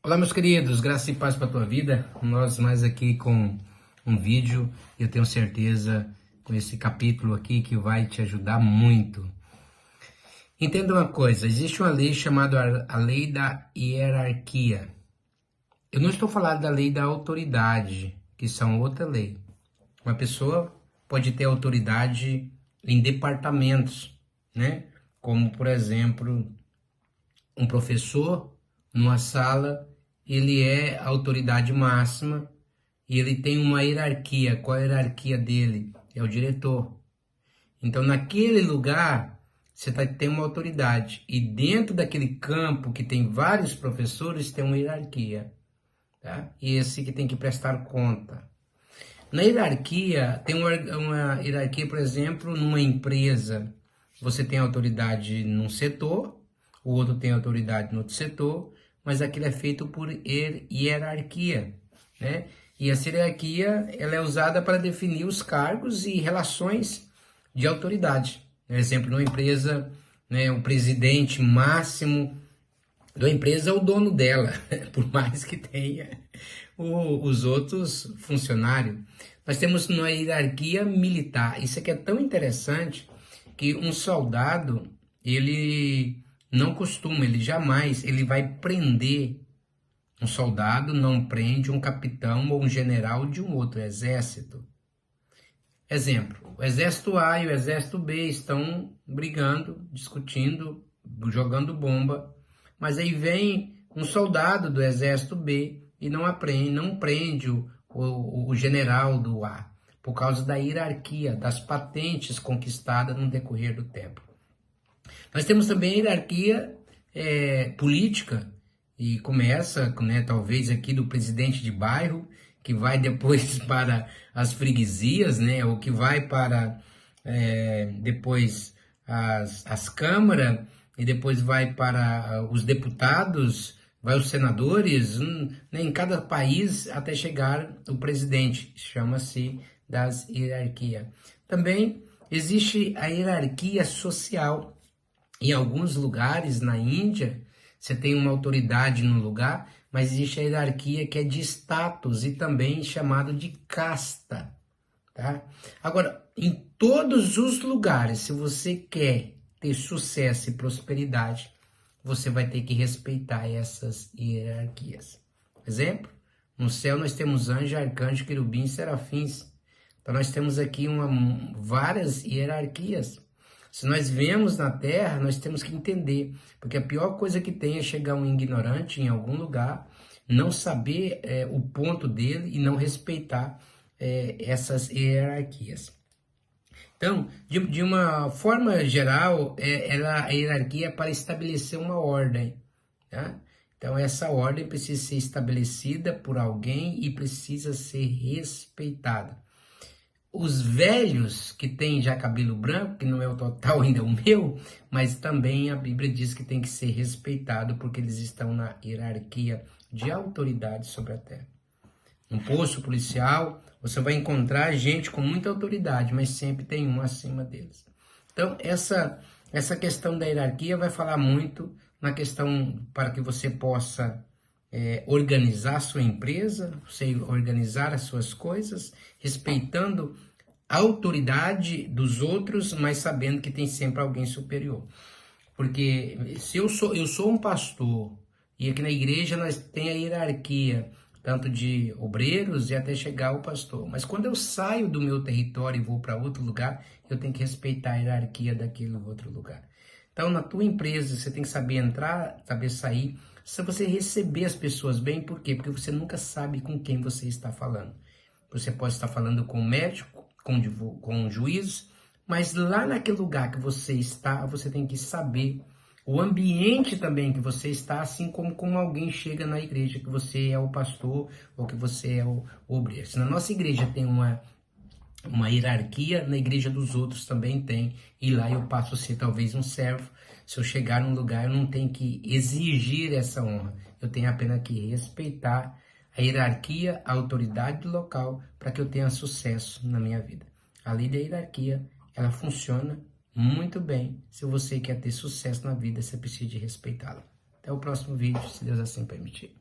Olá, meus queridos, graça e paz para a tua vida. Nós mais aqui com um vídeo, eu tenho certeza com esse capítulo aqui que vai te ajudar muito. Entenda uma coisa, existe uma lei chamada a lei da hierarquia. Eu não estou falando da lei da autoridade, que são outra lei. Uma pessoa pode ter autoridade em departamentos, né? Como, por exemplo, um professor numa sala, ele é a autoridade máxima e ele tem uma hierarquia. Qual é a hierarquia dele? É o diretor. Então, naquele lugar, você tem uma autoridade. E dentro daquele campo que tem vários professores, tem uma hierarquia. Tá? E esse que tem que prestar conta. Na hierarquia, tem uma hierarquia, por exemplo, numa empresa. Você tem autoridade num setor, o outro tem autoridade no outro setor, mas aquilo é feito por hierarquia, né? E essa hierarquia, ela é usada para definir os cargos e relações de autoridade. Por exemplo, numa empresa, né, o presidente máximo da empresa é o dono dela, por mais que tenha os outros funcionários. Nós temos uma hierarquia militar. Isso aqui é tão interessante que um soldado, ele não costuma, ele jamais, ele vai prender um soldado, não prende um capitão ou um general de um outro exército. Exemplo, o exército A e o exército B estão brigando, discutindo, jogando bomba, mas aí vem um soldado do exército B e não prende o general do A, por causa da hierarquia, das patentes conquistadas no decorrer do tempo. Nós temos também a hierarquia política, e começa, né, talvez aqui do presidente de bairro, que vai depois para as freguesias, né, ou que vai para depois as câmaras, e depois vai para os deputados, vai os senadores, né, em cada país até chegar o presidente, chama-se das hierarquias. Também existe a hierarquia social. Em alguns lugares na Índia, você tem uma autoridade no lugar, mas existe a hierarquia que é de status e também chamado de casta, tá? Agora, em todos os lugares, se você quer ter sucesso e prosperidade, você vai ter que respeitar essas hierarquias. Exemplo, no céu nós temos anjo, arcanjo, querubim e serafins. Então nós temos aqui várias hierarquias. Se nós vemos na Terra, nós temos que entender, porque a pior coisa que tem é chegar um ignorante em algum lugar, não saber o ponto dele e não respeitar essas hierarquias. Então, de uma forma geral, a hierarquia é para estabelecer uma ordem, tá? Então, essa ordem precisa ser estabelecida por alguém e precisa ser respeitada. Os velhos que têm já cabelo branco, que não é o total ainda o meu, mas também a Bíblia diz que tem que ser respeitado porque eles estão na hierarquia de autoridade sobre a terra. No posto policial, você vai encontrar gente com muita autoridade, mas sempre tem um acima deles. Então, essa questão da hierarquia vai falar muito na questão para que você possa organizar a sua empresa, você organizar as suas coisas, respeitando a autoridade dos outros, mas sabendo que tem sempre alguém superior. Porque se eu sou um pastor e aqui na igreja nós tem a hierarquia, tanto de obreiros e até chegar ao pastor. Mas quando eu saio do meu território e vou para outro lugar, eu tenho que respeitar a hierarquia daquele outro lugar. Então, na tua empresa, você tem que saber entrar, saber sair, se você receber as pessoas bem. Por quê? Porque você nunca sabe com quem você está falando. Você pode estar falando com o médico, com o juiz, mas lá naquele lugar que você está, você tem que saber o ambiente também que você está, assim como alguém chega na igreja, que você é o pastor ou que você é o obreiro. Se na nossa igreja tem uma hierarquia, na igreja dos outros também tem, e lá eu passo a ser talvez um servo. Se eu chegar num lugar, eu não tenho que exigir essa honra, eu tenho apenas que respeitar a hierarquia, a autoridade do local, para que eu tenha sucesso na minha vida. A lei da hierarquia, ela funciona muito bem. Se você quer ter sucesso na vida, você precisa de respeitá-la. Até o próximo vídeo, se Deus assim permitir.